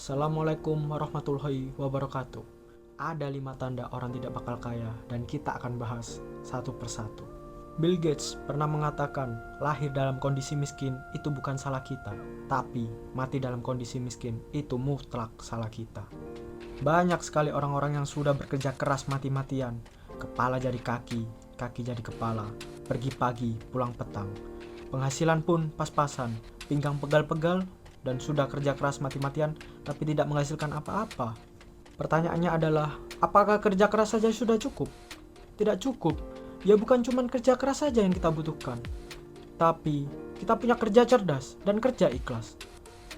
Assalamualaikum warahmatullahi wabarakatuh. Ada 5 tanda orang tidak bakal kaya dan kita akan bahas satu persatu. Bill Gates pernah mengatakan, lahir dalam kondisi miskin itu bukan salah kita, tapi mati dalam kondisi miskin itu mutlak salah kita. Banyak sekali orang-orang yang sudah bekerja keras mati-matian, kepala jadi kaki, kaki jadi kepala, pergi pagi, pulang petang. Penghasilan pun pas-pasan, pinggang pegal-pegal, dan sudah kerja keras mati-matian tapi tidak menghasilkan apa-apa. Pertanyaannya adalah, apakah kerja keras saja sudah cukup? Tidak cukup. Ya bukan cuma kerja keras saja yang kita butuhkan, tapi kita punya kerja cerdas dan kerja ikhlas.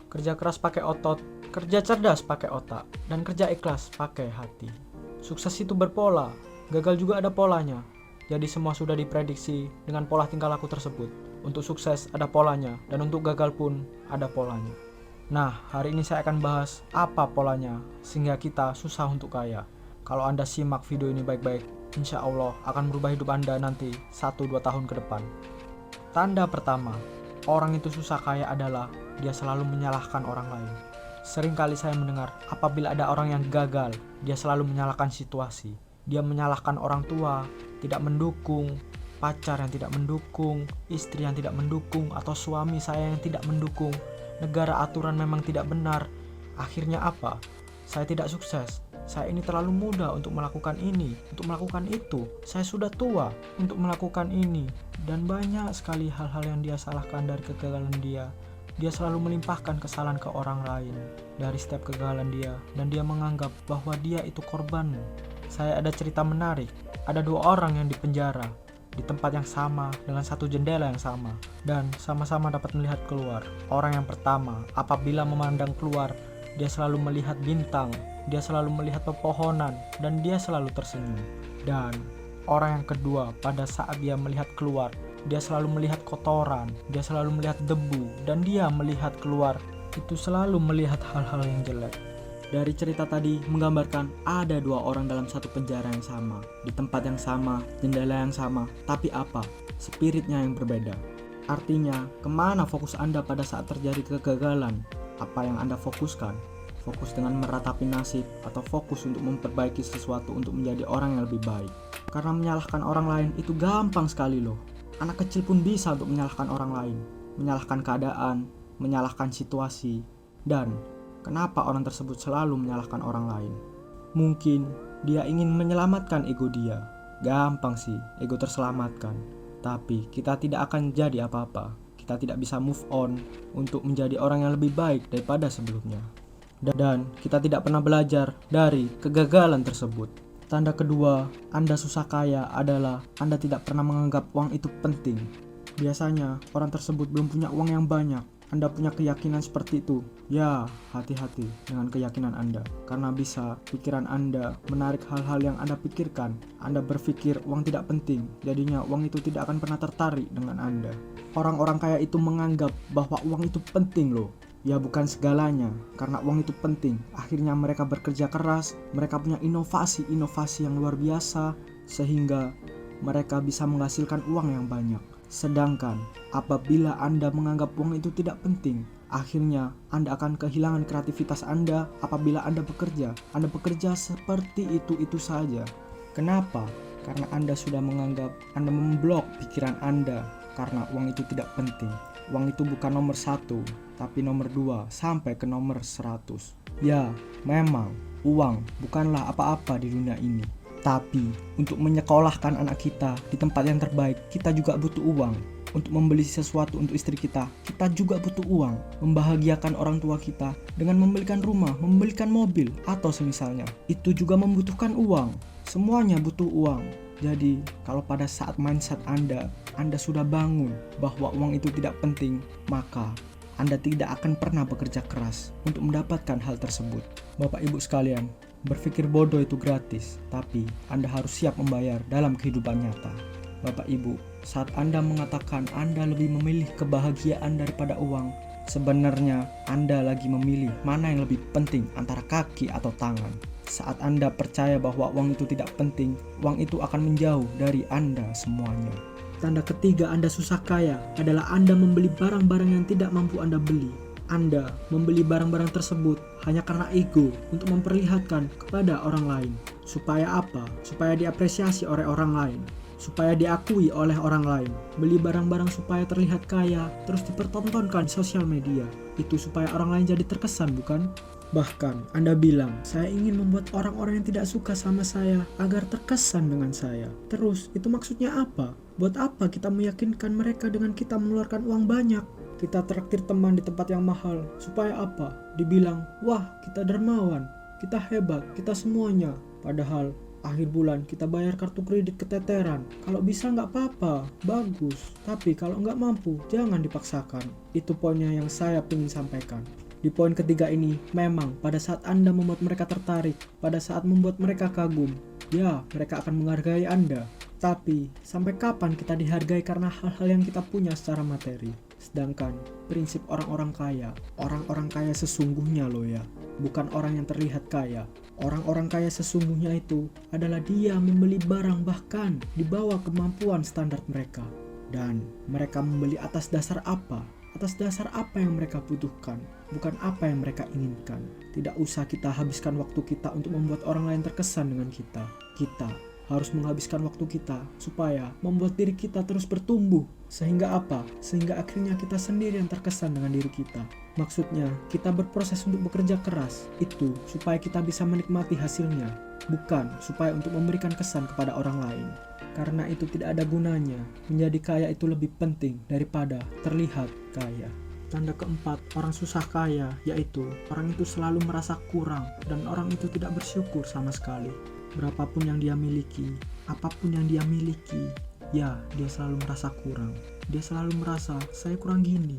Kerja keras pakai otot, kerja cerdas pakai otak, dan kerja ikhlas pakai hati. Sukses itu berpola, gagal juga ada polanya. Jadi semua sudah diprediksi dengan pola tingkah laku tersebut. Untuk sukses ada polanya, dan untuk gagal pun ada polanya. Nah, hari ini saya akan bahas apa polanya, sehingga kita susah untuk kaya. Kalau Anda simak video ini baik-baik, insya Allah akan merubah hidup Anda nanti 1-2 tahun ke depan. Tanda pertama, orang itu susah kaya adalah dia selalu menyalahkan orang lain. Seringkali saya mendengar, apabila ada orang yang gagal, dia selalu menyalahkan situasi. Dia menyalahkan orang tua, tidak mendukung, pacar yang tidak mendukung, istri yang tidak mendukung, atau suami saya yang tidak mendukung. Negara aturan memang tidak benar. Akhirnya apa? Saya tidak sukses. Saya ini terlalu muda untuk melakukan ini, untuk melakukan itu. Saya sudah tua untuk melakukan ini. Dan banyak sekali hal-hal yang dia salahkan dari kegagalan dia. Dia selalu melimpahkan kesalahan ke orang lain dari setiap kegagalan dia. Dan dia menganggap bahwa dia itu korban. Saya ada cerita menarik. Ada 2 orang yang dipenjara di tempat yang sama dengan satu jendela yang sama dan sama-sama dapat melihat keluar. Orang yang pertama, apabila memandang keluar, dia selalu melihat bintang, dia selalu melihat pepohonan, dan dia selalu tersenyum. Dan orang yang kedua, pada saat dia melihat keluar, dia selalu melihat kotoran, dia selalu melihat debu, dan dia melihat keluar itu selalu melihat hal-hal yang jelek. Dari cerita tadi menggambarkan ada 2 orang dalam satu penjara yang sama, di tempat yang sama, jendela yang sama, tapi apa? Spiritnya yang berbeda. Artinya, kemana fokus Anda pada saat terjadi kegagalan? Apa yang Anda fokuskan? Fokus dengan meratapi nasib atau fokus untuk memperbaiki sesuatu untuk menjadi orang yang lebih baik? Karena menyalahkan orang lain itu gampang sekali loh. Anak kecil pun bisa untuk menyalahkan orang lain, menyalahkan keadaan, menyalahkan situasi, dan kenapa orang tersebut selalu menyalahkan orang lain? Mungkin dia ingin menyelamatkan ego dia. Gampang sih ego terselamatkan. Tapi kita tidak akan jadi apa-apa. Kita tidak bisa move on untuk menjadi orang yang lebih baik daripada sebelumnya. Dan kita tidak pernah belajar dari kegagalan tersebut. Tanda kedua, Anda susah kaya adalah Anda tidak pernah menganggap uang itu penting. Biasanya orang tersebut belum punya uang yang banyak. Anda punya keyakinan seperti itu, ya hati-hati dengan keyakinan Anda. Karena bisa pikiran Anda menarik hal-hal yang Anda pikirkan. Anda berpikir uang tidak penting, jadinya uang itu tidak akan pernah tertarik dengan Anda. Orang-orang kaya itu menganggap bahwa uang itu penting loh. Ya bukan segalanya, karena uang itu penting. Akhirnya mereka bekerja keras, mereka punya inovasi-inovasi yang luar biasa, sehingga mereka bisa menghasilkan uang yang banyak. Sedangkan apabila Anda menganggap uang itu tidak penting, akhirnya Anda akan kehilangan kreativitas Anda apabila Anda bekerja. Anda bekerja seperti itu saja. Kenapa? Karena Anda sudah menganggap, Anda memblok pikiran Anda karena uang itu tidak penting. Uang itu bukan nomor 1, tapi nomor 2 sampai ke nomor 100. Ya, memang uang bukanlah apa-apa di dunia ini. Tapi untuk menyekolahkan anak kita di tempat yang terbaik, kita juga butuh uang. Untuk membeli sesuatu untuk istri kita, kita juga butuh uang. Membahagiakan orang tua kita dengan membelikan rumah, membelikan mobil, atau semisalnya, itu juga membutuhkan uang. Semuanya butuh uang. Jadi kalau pada saat mindset Anda sudah bangun bahwa uang itu tidak penting, maka Anda tidak akan pernah bekerja keras untuk mendapatkan hal tersebut. Bapak Ibu sekalian, berpikir bodoh itu gratis, tapi Anda harus siap membayar dalam kehidupan nyata. Bapak Ibu, saat Anda mengatakan Anda lebih memilih kebahagiaan daripada uang, sebenarnya Anda lagi memilih mana yang lebih penting antara kaki atau tangan. Saat Anda percaya bahwa uang itu tidak penting, uang itu akan menjauh dari Anda semuanya. Tanda ketiga Anda susah kaya adalah Anda membeli barang-barang yang tidak mampu Anda beli. Anda membeli barang-barang tersebut hanya karena ego untuk memperlihatkan kepada orang lain. Supaya apa? Supaya diapresiasi oleh orang lain. Supaya diakui oleh orang lain. Beli barang-barang supaya terlihat kaya, terus dipertontonkan di sosial media. Itu supaya orang lain jadi terkesan, bukan? Bahkan Anda bilang, saya ingin membuat orang-orang yang tidak suka sama saya agar terkesan dengan saya. Terus, itu maksudnya apa? Buat apa kita meyakinkan mereka dengan kita mengeluarkan uang banyak? Kita traktir teman di tempat yang mahal. Supaya apa? Dibilang, wah kita dermawan, kita hebat, kita semuanya. Padahal akhir bulan kita bayar kartu kredit keteteran. Kalau bisa nggak apa-apa, bagus. Tapi kalau nggak mampu, jangan dipaksakan. Itu poinnya yang saya ingin sampaikan. Di poin ketiga ini, memang pada saat Anda membuat mereka tertarik, pada saat membuat mereka kagum, ya mereka akan menghargai Anda. Tapi, sampai kapan kita dihargai karena hal-hal yang kita punya secara materi? Sedangkan prinsip orang-orang kaya sesungguhnya loh ya, bukan orang yang terlihat kaya. Orang-orang kaya sesungguhnya itu adalah dia membeli barang bahkan di bawah kemampuan standar mereka. Dan mereka membeli atas dasar apa? Atas dasar apa yang mereka butuhkan, bukan apa yang mereka inginkan. Tidak usah kita habiskan waktu kita untuk membuat orang lain terkesan dengan kita. Kita harus menghabiskan waktu kita supaya membuat diri kita terus bertumbuh. Sehingga apa? Sehingga akhirnya kita sendiri yang terkesan dengan diri kita. Maksudnya, kita berproses untuk bekerja keras. Itu supaya kita bisa menikmati hasilnya. Bukan supaya untuk memberikan kesan kepada orang lain. Karena itu tidak ada gunanya. Menjadi kaya itu lebih penting daripada terlihat kaya. Tanda keempat, orang susah kaya, yaitu orang itu selalu merasa kurang dan orang itu tidak bersyukur sama sekali. Berapapun yang dia miliki, apapun yang dia miliki, ya dia selalu merasa kurang. Dia selalu merasa, saya kurang gini.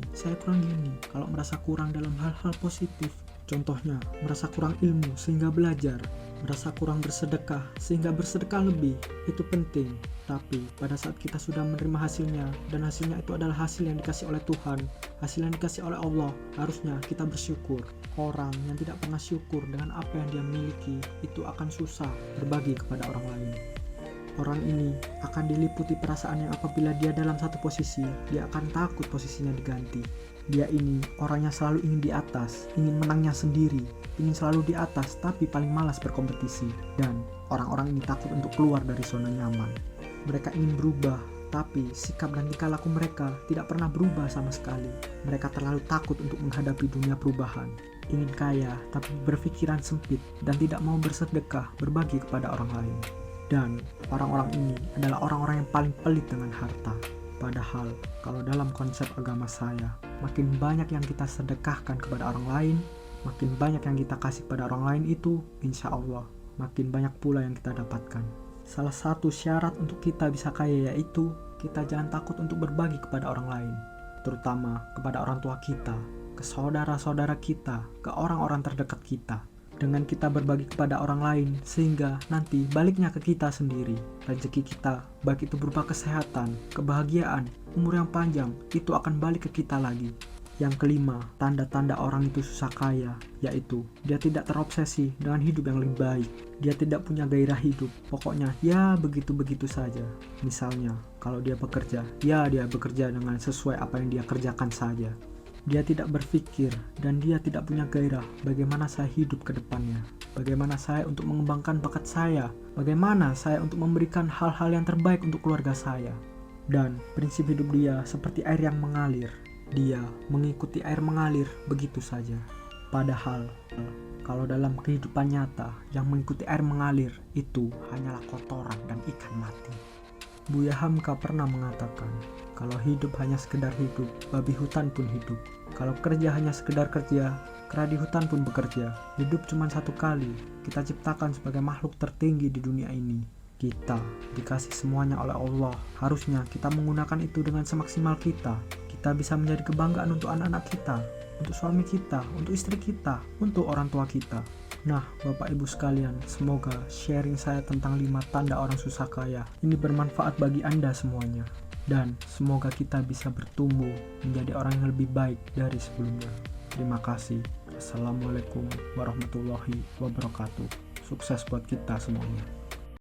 Kalau merasa kurang dalam hal-hal positif, contohnya merasa kurang ilmu sehingga belajar, merasa kurang bersedekah sehingga bersedekah lebih, itu penting. Tapi pada saat kita sudah menerima hasilnya, dan hasilnya itu adalah hasil yang dikasih oleh Tuhan, hasil yang dikasih oleh Allah, harusnya kita bersyukur. Orang yang tidak pernah syukur dengan apa yang dia miliki, itu akan susah berbagi kepada orang lain. Orang ini akan diliputi perasaan yang apabila dia dalam satu posisi, dia akan takut posisinya diganti. Dia ini orangnya selalu ingin di atas, ingin menangnya sendiri, ingin selalu di atas, tapi paling malas berkompetisi. Dan orang-orang ini takut untuk keluar dari zona nyaman. Mereka ingin berubah, tapi sikap dan tingkah laku mereka tidak pernah berubah sama sekali. Mereka terlalu takut untuk menghadapi dunia perubahan. Ingin kaya, tapi berpikiran sempit dan tidak mau bersedekah, berbagi kepada orang lain. Dan orang-orang ini adalah orang-orang yang paling pelit dengan harta. Padahal, kalau dalam konsep agama saya, makin banyak yang kita sedekahkan kepada orang lain, makin banyak yang kita kasih pada orang lain itu, insya Allah, makin banyak pula yang kita dapatkan. Salah satu syarat untuk kita bisa kaya yaitu kita jangan takut untuk berbagi kepada orang lain, terutama kepada orang tua kita, ke saudara-saudara kita, ke orang-orang terdekat kita. Dengan kita berbagi kepada orang lain, sehingga nanti baliknya ke kita sendiri. Rezeki kita, baik itu berupa kesehatan, kebahagiaan, umur yang panjang, itu akan balik ke kita lagi. Yang kelima, tanda-tanda orang itu susah kaya, yaitu dia tidak terobsesi dengan hidup yang lebih baik. Dia tidak punya gairah hidup, pokoknya ya begitu-begitu saja. Misalnya, kalau dia bekerja, ya dia bekerja dengan sesuai apa yang dia kerjakan saja. Dia tidak berpikir dan dia tidak punya gairah bagaimana saya hidup ke depannya. Bagaimana saya untuk mengembangkan bakat saya. Bagaimana saya untuk memberikan hal-hal yang terbaik untuk keluarga saya. Dan prinsip hidup dia seperti air yang mengalir. Dia mengikuti air mengalir begitu saja. Padahal, kalau dalam kehidupan nyata yang mengikuti air mengalir itu hanyalah kotoran dan ikan mati. Buya Hamka pernah mengatakan, kalau hidup hanya sekedar hidup, babi hutan pun hidup. Kalau kerja hanya sekedar kerja, kera di hutan pun bekerja. Hidup cuma satu kali, kita ciptakan sebagai makhluk tertinggi di dunia ini. Kita dikasih semuanya oleh Allah, harusnya kita menggunakan itu dengan semaksimal kita. Kita bisa menjadi kebanggaan untuk anak-anak kita, untuk suami kita, untuk istri kita, untuk orang tua kita. Nah, Bapak Ibu sekalian, semoga sharing saya tentang 5 tanda orang susah kaya ini bermanfaat bagi Anda semuanya. Dan semoga kita bisa bertumbuh menjadi orang yang lebih baik dari sebelumnya. Terima kasih. Assalamualaikum warahmatullahi wabarakatuh. Sukses buat kita semuanya.